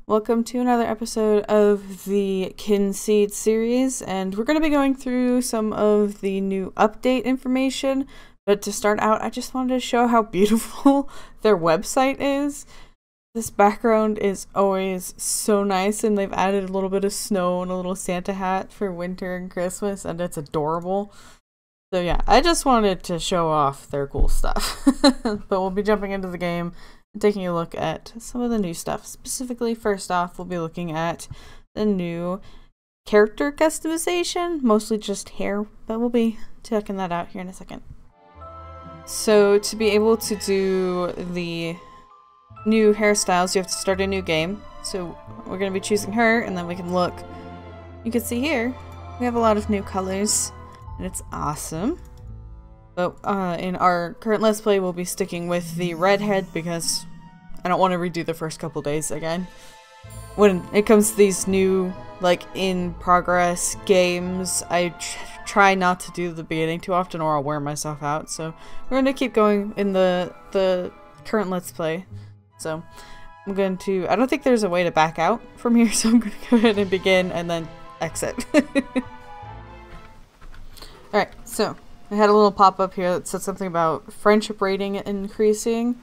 Welcome to another episode of the Kynseed series, and we're going to be going through some of the new update information, but to start out, I just wanted to show how beautiful their website is. This background is always so nice, and they've added a little bit of snow and a little Santa hat for winter and Christmas, and it's adorable. So yeah, I just wanted to show off their cool stuff. But we'll be jumping into the game and taking a look at some of the new stuff. Specifically, first off, we'll be looking at the new character customization, mostly just hair, but we'll be checking that out here in a second. So to be able to do the new hairstyles, you have to start a new game. So we're going to be choosing her, and then we can look. You can see here, we have a lot of new colors, and it's awesome. But in our current Let's Play, we'll be sticking with the redhead because I don't want to redo the first couple days again. When it comes to these new, like, in-progress games, I try not to do the beginning too often or I'll wear myself out. So we're going to keep going in the current Let's Play. So I'm going to... I don't think there's a way to back out from here, so I'm going to go ahead and begin and then exit. Alright, so I had a little pop-up here that said something about friendship rating increasing.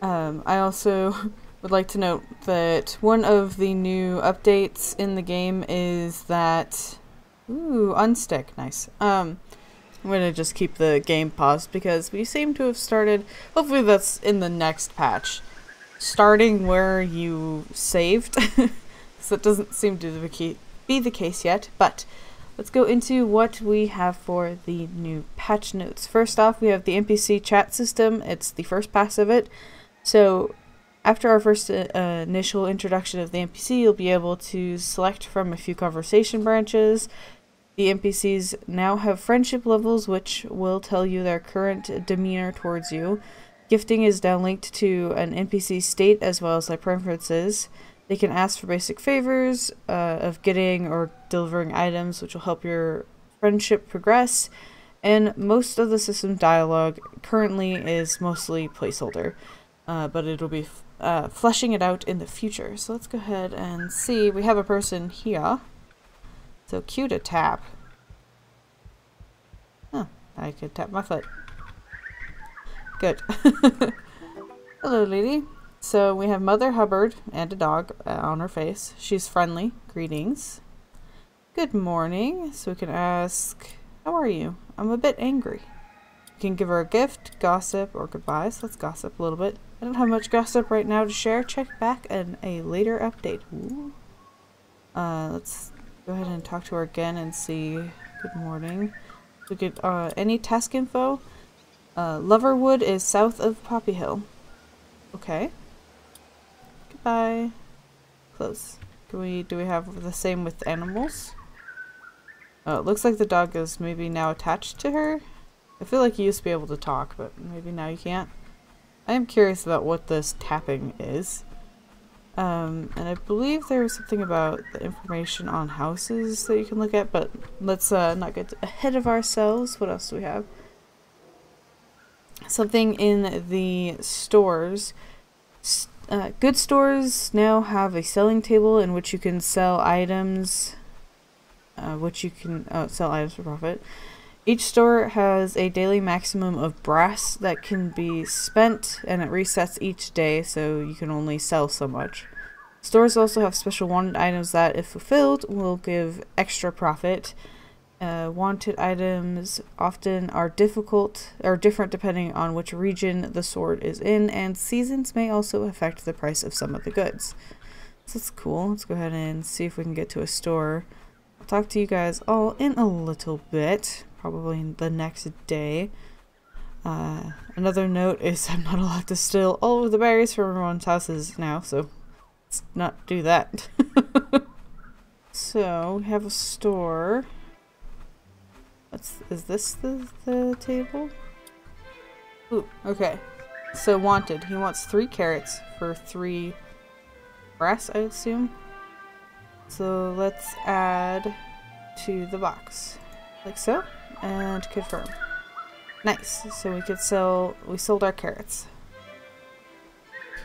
I also would like to note that one of the new updates in the game is that... Ooh, unstick. Nice. I'm gonna just keep the game paused because we seem to have started... Hopefully that's in the next patch. Starting where you saved. So it doesn't seem to be the case yet, but... Let's go into what we have for the new patch notes. First off, we have the NPC chat system. It's the first pass of it. So after our first initial introduction of the NPC, you'll be able to select from a few conversation branches. The NPCs now have friendship levels, which will tell you their current demeanor towards you. Gifting is now linked to an NPC state as well as their preferences. They can ask for basic favors of getting or delivering items, which will help your friendship progress. And most of the system dialogue currently is mostly placeholder, but it'll be fleshing it out in the future. So let's go ahead and see. We have a person here. So cute to tap. Huh, I could tap my foot. Good. Hello, lady. So we have Mother Hubbard and a dog on her face. She's friendly. Greetings. Good morning. So we can ask, how are you? I'm a bit angry. You can give her a gift, gossip, or goodbye. So let's gossip a little bit. I don't have much gossip right now to share. Check back in a later update. Ooh. Let's go ahead and talk to her again and see. Good morning. We get any task info. Loverwood is south of Poppy Hill. Okay. Bye. Close. Do we have the same with animals? Oh, it looks like the dog is maybe now attached to her. I feel like you used to be able to talk, but maybe now you can't. I am curious about what this tapping is. And I believe there was something about the information on houses that you can look at, but let's not get ahead of ourselves. What else do we have? Something in the stores. Good stores now have a selling table in which you can sell items, sell items for profit. Each store has a daily maximum of brass that can be spent, and it resets each day, so you can only sell so much. Stores also have special wanted items that, if fulfilled, will give extra profit. Wanted items often are different depending on which region the sword is in, and seasons may also affect the price of some of the goods. So that's cool. Let's go ahead and see if we can get to a store. I'll talk to you guys all in a little bit, probably the next day. Another note is I'm not allowed to steal all of the berries from everyone's houses now, so let's not do that. So we have a store. Is this the table? Ooh, okay. So wanted. He wants 3 carrots for 3 brass, I assume. So let's add to the box. Like so. And confirm. Nice. So we sold our carrots.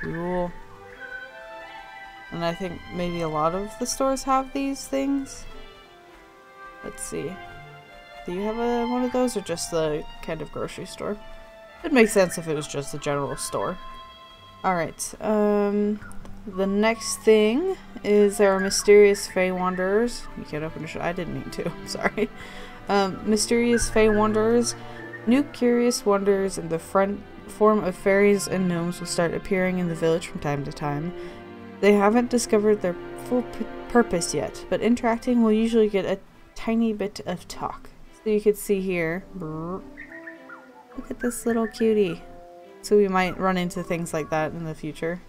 Cool. And And I think maybe a lot of the stores have these things. Let's see. Do you have one of those, or just the kind of grocery store? It'd make sense if it was just a general store. Alright, the next thing is there are mysterious Fey Wanderers. You can't open a I didn't mean to, sorry. Mysterious Fey Wanderers. New curious wonders in the form of fairies and gnomes will start appearing in the village from time to time. They haven't discovered their full purpose yet, but interacting will usually get a tiny bit of talk. So you can see here, look at this little cutie. So we might run into things like that in the future.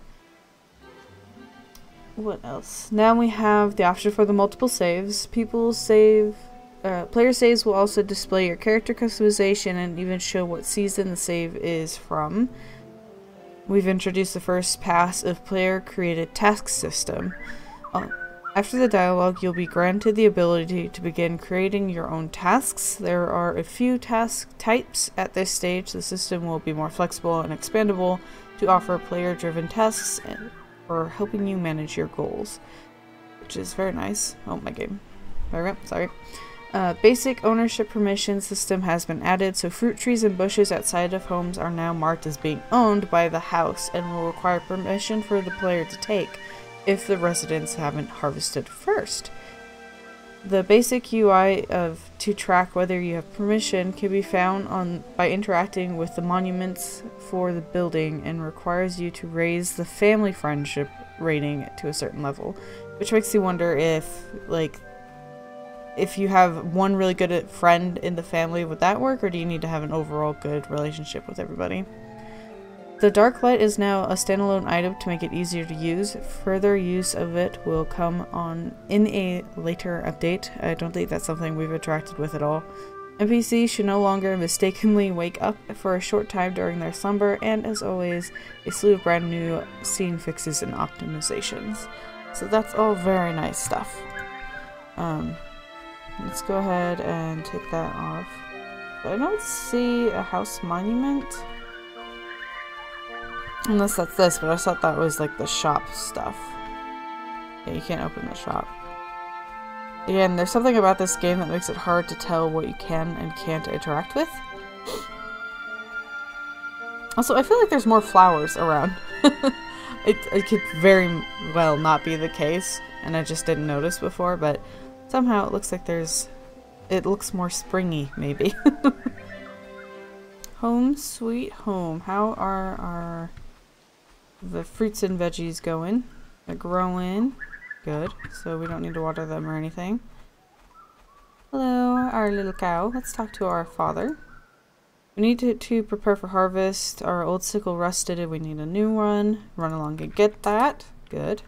What else? Now we have the option for the multiple saves. Player saves will also display your character customization and even show what season the save is from. We've introduced the first pass of player-created task system. After the dialogue, you'll be granted the ability to begin creating your own tasks. There are a few task types at this stage. The system will be more flexible and expandable to offer player-driven tasks for helping you manage your goals, which is very nice. Oh, my game. Sorry. Basic ownership permission system has been added, so fruit trees and bushes outside of homes are now marked as being owned by the house and will require permission for the player to take if the residents haven't harvested first. The basic UI to track whether you have permission can be found by interacting with the monuments for the building and requires you to raise the family friendship rating to a certain level, which makes you wonder if you have one really good friend in the family, would that work, or do you need to have an overall good relationship with everybody? The dark light is now a standalone item to make it easier to use. Further use of it will come on in a later update. I don't think that's something we've interacted with at all. NPCs should no longer mistakenly wake up for a short time during their slumber, and as always, a slew of brand new scene fixes and optimizations. So that's all very nice stuff. Let's go ahead and take that off. But I don't see a house monument. Unless that's this, but I thought that was like the shop stuff. Yeah, you can't open the shop. Again, there's something about this game that makes it hard to tell what you can and can't interact with. Also, I feel like there's more flowers around. It could very well not be the case, and I just didn't notice before, but somehow it looks like it looks more springy, maybe. Home sweet home. How are the fruits and veggies going? They're growing. Good. So we don't need to water them or anything. Hello, our little cow. Let's talk to our father. We need to prepare for harvest. Our old sickle rusted and we need a new one. Run along and get that. Good.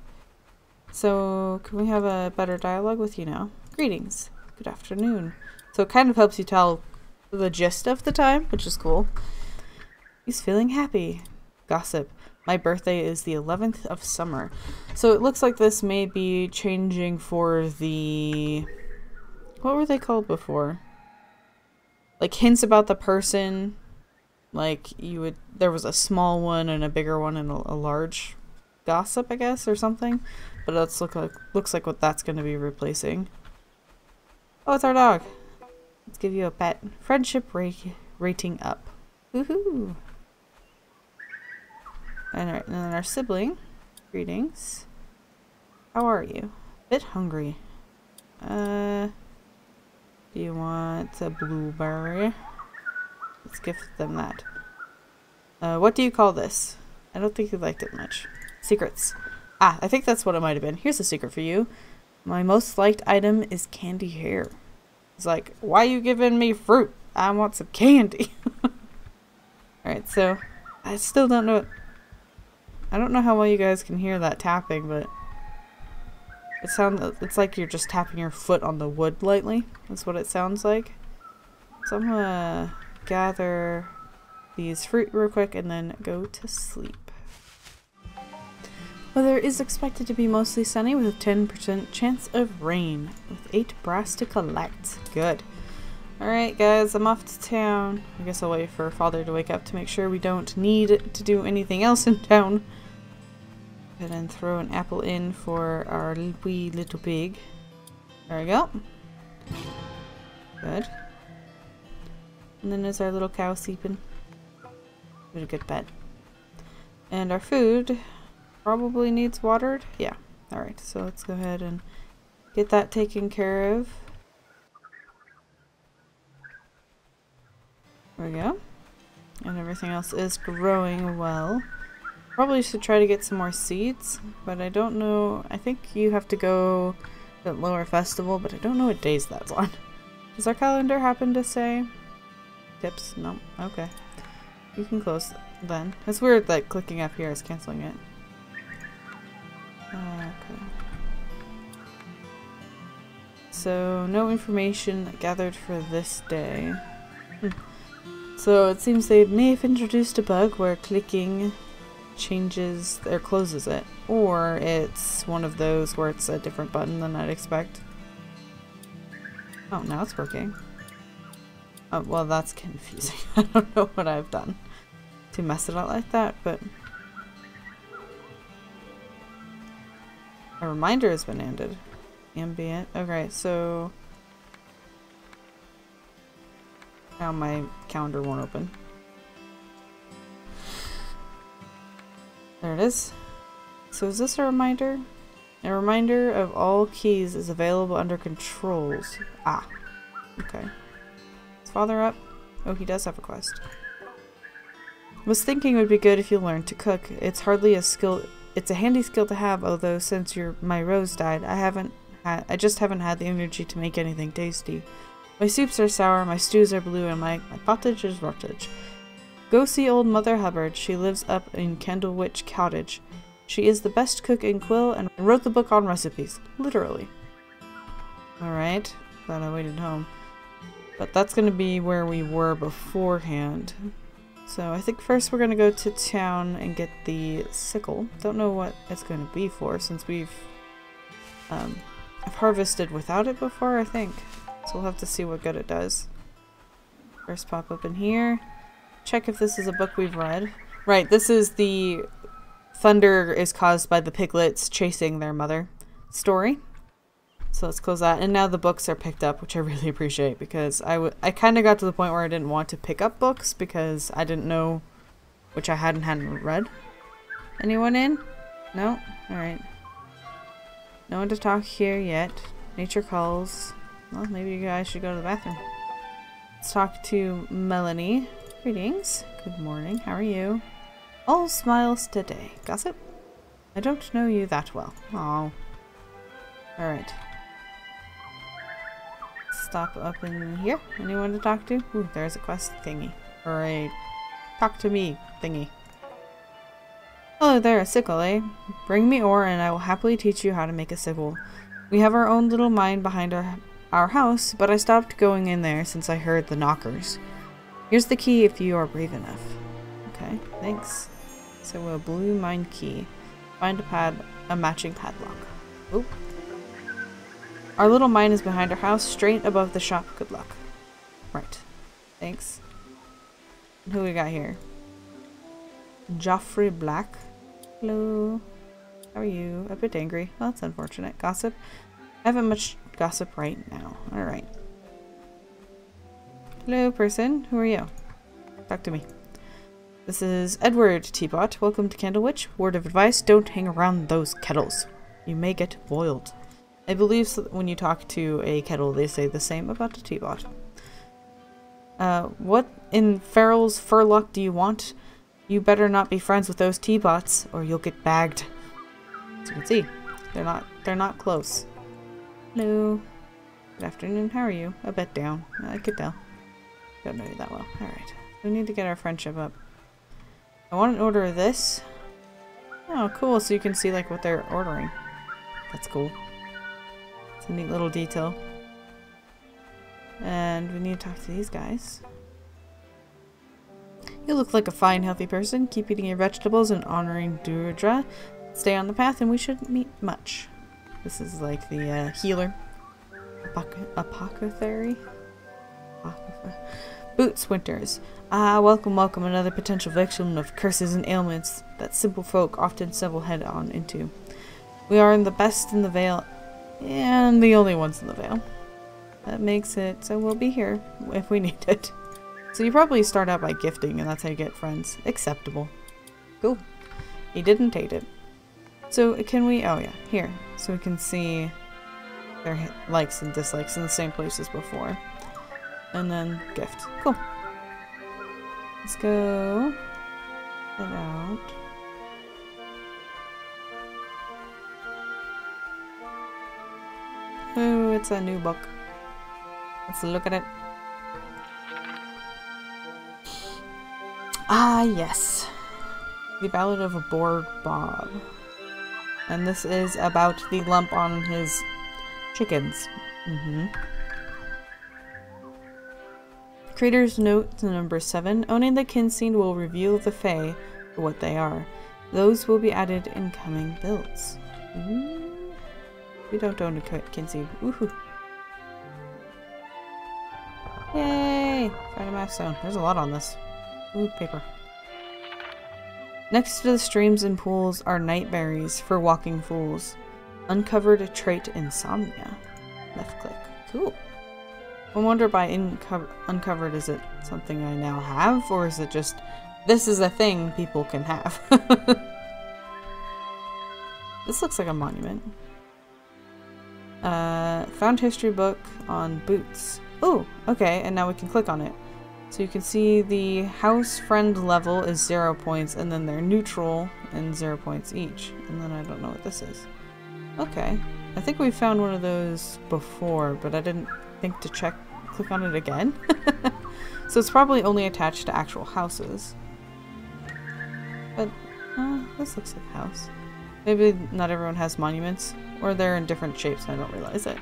So, can we have a better dialogue with you now? Greetings. Good afternoon. So it kind of helps you tell the gist of the time, which is cool. He's feeling happy. Gossip. My birthday is the 11th of summer. So it looks like this may be changing for the... What were they called before? Like hints about the person. Like there was a small one and a bigger one and a large gossip, I guess, or something. But that's looks like what that's going to be replacing. Oh, it's our dog. Let's give you a pet. Friendship rating up. Woohoo! Alright, and then our sibling. Greetings. How are you? Bit hungry. Do you want a blueberry? Let's gift them that. What do you call this? I don't think you liked it much. Secrets. Ah, I think that's what it might have been. Here's a secret for you. My most liked item is candy hair. It's like, why are you giving me fruit? I want some candy. Alright, so I still don't know. I don't know how well you guys can hear that tapping, but it's like you're just tapping your foot on the wood lightly. That's what it sounds like. So I'm gonna gather these fruit real quick and then go to sleep. Weather is expected to be mostly sunny with a 10% chance of rain, with 8 brass to collect. Good. Alright guys, I'm off to town. I guess I'll wait for father to wake up to make sure we don't need to do anything else in town. And then throw an apple in for our wee little pig. There we go. Good. And then there's our little cow sleeping. What a good pet. And our food probably needs watered. Yeah. Alright, so let's go ahead and get that taken care of. There we go. And everything else is growing well. Probably should try to get some more seeds, but I don't know. I think you have to go to the lower festival, but I don't know what days that's on. Does our calendar happen to say tips? No. Okay. You can close then. It's weird that clicking up here is canceling it. Okay. So, no information gathered for this day. So it seems they may have introduced a bug where clicking changes or closes it, or it's one of those where it's a different button than I'd expect. Oh, now it's working. Oh, well, that's confusing. I don't know what I've done to mess it up like that, but a reminder has been ended. Ambient. Okay, so now my calendar won't open. There it is. So is this a reminder? A reminder of all keys is available under controls. Ah. Okay. Is father up? Oh, he does have a quest. Was thinking it would be good if you learned to cook. It's hardly a skill. It's a handy skill to have, although since my rose died, I just haven't had the energy to make anything tasty. My soups are sour, my stews are blue, and my pottage is rottage. Go see old Mother Hubbard. She lives up in Candlewitch Cottage. She is the best cook in Quill and wrote the book on recipes. Literally. Alright. Glad I waited home. But that's going to be where we were beforehand. So I think first we're going to go to town and get the sickle. Don't know what it's going to be for since I've harvested without it before, I think. So we'll have to see what good it does. First pop up in here. Check if this is a book we've read. Right, this is the thunder is caused by the piglets chasing their mother story. So let's close that. And now the books are picked up, which I really appreciate because I kind of got to the point where I didn't want to pick up books because I didn't know which I hadn't read. Anyone in? No? Alright. No one to talk here yet. Nature calls. Well, maybe you guys should go to the bathroom. Let's talk to Melanie. Greetings. Good morning. How are you? All smiles today. Gossip? I don't know you that well. Oh. Alright. Stop up in here. Anyone to talk to? Ooh, there's a quest thingy. Or a talk to me thingy. Hello there, a sickle, eh? Bring me ore and I will happily teach you how to make a sickle. We have our own little mine behind our house, but I stopped going in there since I heard the knockers. Here's the key if you are brave enough. Okay, thanks. So a blue mine key. Find a matching padlock. Oop. Our little mine is behind our house, straight above the shop. Good luck. Right. Thanks. And who we got here? Joffrey Black. Hello. How are you? A bit angry. Well, that's unfortunate. Gossip? I haven't much gossip right now. Alright. Hello, person. Who are you? Talk to me. This is Edward Teapot. Welcome to Candlewitch. Word of advice, don't hang around those kettles. You may get boiled. I believe when you talk to a kettle, they say the same about a teapot. What in Farrell's furlock do you want? You better not be friends with those teapots, or you'll get bagged. As you can see, they're not close. Hello. Good afternoon. How are you? A bit down. I could tell. Don't know you that well. Alright. We need to get our friendship up. I want an order of this. Oh, cool. So you can see like what they're ordering. That's cool. It's a neat little detail. And we need to talk to these guys. You look like a fine, healthy person. Keep eating your vegetables and honoring Deirdre. Stay on the path and we shouldn't meet much. This is like the healer. Apothecary? Boots Winters. Ah, welcome, welcome, another potential victim of curses and ailments that simple folk often stumble head on into. We are the best in the Vale, and the only ones in the Vale. That makes it so we'll be here if we need it. So you probably start out by gifting, and that's how you get friends. Acceptable. Cool. He didn't hate it. So can we, oh yeah, here. So we can see their likes and dislikes in the same place as before. And then gift. Cool. Let's go that out. Oh, it's a new book. Let's look at it. Ah, yes. The Ballad of a Bored Bob. And this is about the lump on his chickens. Creator's note to number 7. Owning the Kynseed will reveal the Fae for what they are. Those will be added in coming builds. We don't own a Kynseed. Woohoo! Yay! Find a map stone. There's a lot on this. Ooh, paper. Next to the streams and pools are night berries for walking fools. Uncovered trait insomnia. Left click. Cool. I wonder by uncovered, is it something I now have, or is it just this is a thing people can have? This looks like a monument. Found history book on boots. Oh, okay, and now we can click on it. So you can see the house friend level is 0 points, and then they're neutral and 0 points each. And then I don't know what this is. Okay. I think we found one of those before, but I didn't think to click on it again. So it's probably only attached to actual houses. But, this looks like a house. Maybe not everyone has monuments, or they're in different shapes and I don't realize it.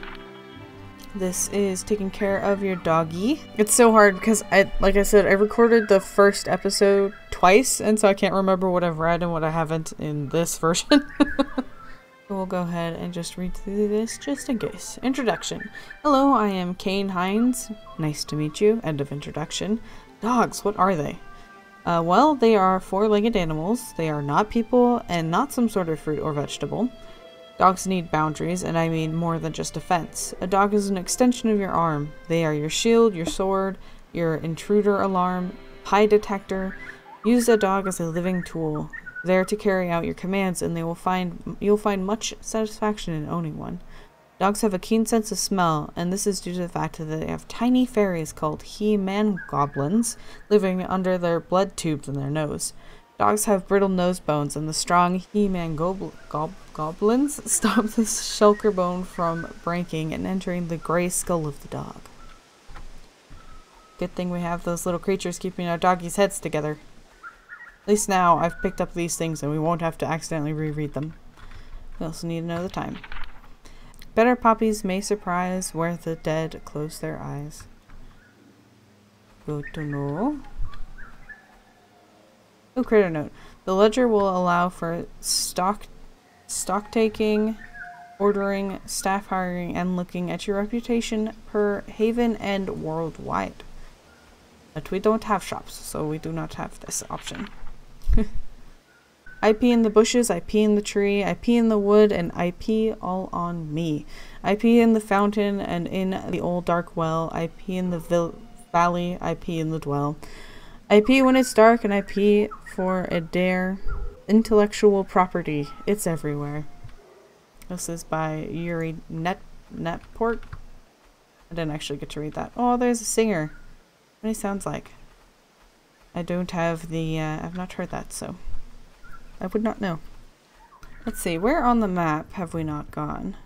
This is taking care of your doggy. It's so hard because like I said, I recorded the first episode twice, and so I can't remember what I've read and what I haven't in this version. We'll go ahead and just read through this just in case. Introduction. Hello, I am Kane Hines. Nice to meet you. End of introduction. Dogs, what are they? Well, they are four-legged animals. They are not people and not some sort of fruit or vegetable. Dogs need boundaries, and I mean more than just a fence. A dog is an extension of your arm. They are your shield, your sword, your intruder alarm, pie detector. Use a dog as a living tool, there to carry out your commands, and you'll find much satisfaction in owning one. Dogs have a keen sense of smell, and this is due to the fact that they have tiny fairies called he-man goblins living under their blood tubes in their nose. Dogs have brittle nose bones, and the strong he-man goblins stop the shulker bone from breaking and entering the gray skull of the dog. Good thing we have those little creatures keeping our doggies' heads together. At least now I've picked up these things and we won't have to accidentally reread them. We also need to know the time. Better puppies may surprise where the dead close their eyes. Good to know. Oh, critter note. The ledger will allow for stock taking, ordering, staff hiring, and looking at your reputation per haven and worldwide. But we don't have shops, so we do not have this option. I pee in the bushes, I pee in the tree, I pee in the wood, and I pee all on me. I pee in the fountain and in the old dark well. I pee in the valley, I pee in the dwell. I pee when it's dark, and I pee for a dare. Intellectual property, it's everywhere. This is by Yuri Netport. I didn't actually get to read that. Oh, there's a singer. What he sounds like. I don't have the, I've not heard that, so I would not know. Let's see, where on the map have we not gone?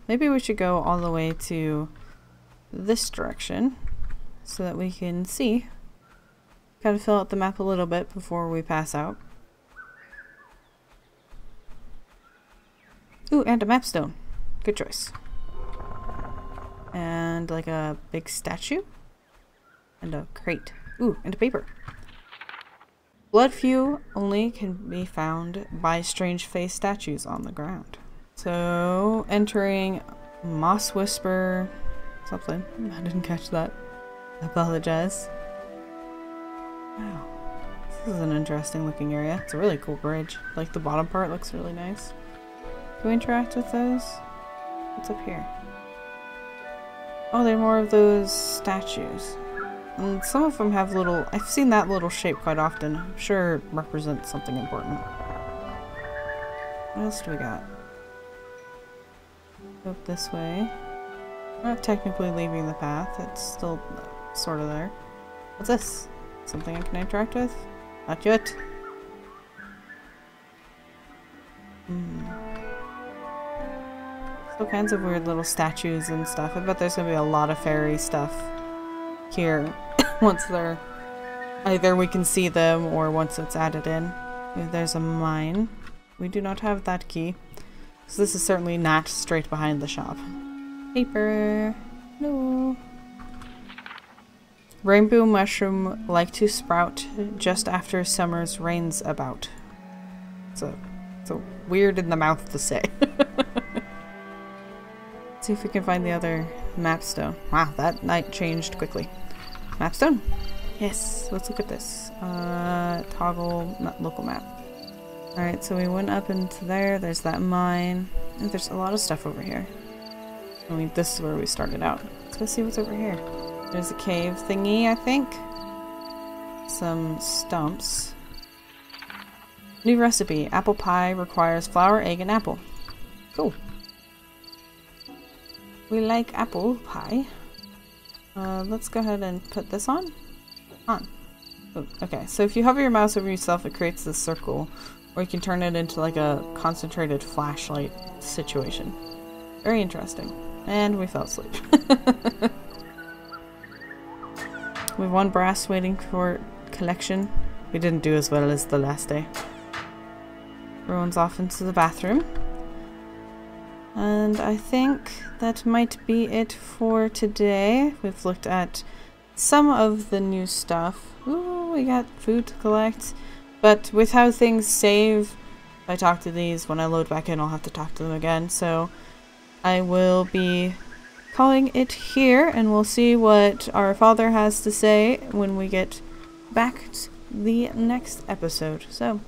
Maybe we should go all the way to this direction so that we can see. Gotta fill out the map a little bit before we pass out. Ooh, and a map stone. Good choice. And like a big statue. And a crate. Ooh, and a paper. Blood few only can be found by strange face statues on the ground. So, entering Moss Whisper something. I didn't catch that. I apologize. Wow. This is an interesting looking area. It's a really cool bridge. Like the bottom part looks really nice. Can we interact with those? What's up here? Oh, they're more of those statues. And some of them have little... I've seen that little shape quite often. I'm sure it represents something important. What else do we got? Go up this way. We're not technically leaving the path. It's still sort of there. What's this? Something I can interact with? Not yet. All kinds of weird little statues and stuff. I bet there's gonna be a lot of fairy stuff here once they're... Either we can see them or once it's added in. There's a mine. We do not have that key. So this is certainly not straight behind the shop. Paper. No. Rainbow mushroom like to sprout just after summer's rains about. It's a weird in the mouth to say. See if we can find the other mapstone. Wow, that night changed quickly. Mapstone? Yes, let's look at this. Toggle local map. Alright, so we went up into there. There's that mine. Oh, there's a lot of stuff over here. I mean, this is where we started out. Let's go see what's over here. There's a cave thingy, I think. Some stumps. New recipe. Apple pie requires flour, egg, and apple. Cool. We like apple pie. Let's go ahead and put this on. On. Oh, okay, so if you hover your mouse over yourself, it creates this circle. Or you can turn it into like a concentrated flashlight situation. Very interesting. And we fell asleep. We have one brass waiting for collection. We didn't do as well as the last day. Everyone's off into the bathroom. And I think that might be it for today. We've looked at some of the new stuff. Ooh, we got food to collect. But with how things save, if I talk to these, when I load back in, I'll have to talk to them again. So I will be calling it here, and we'll see what our father has to say when we get back to the next episode. So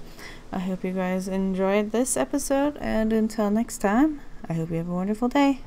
I hope you guys enjoyed this episode, and until next time, I hope you have a wonderful day.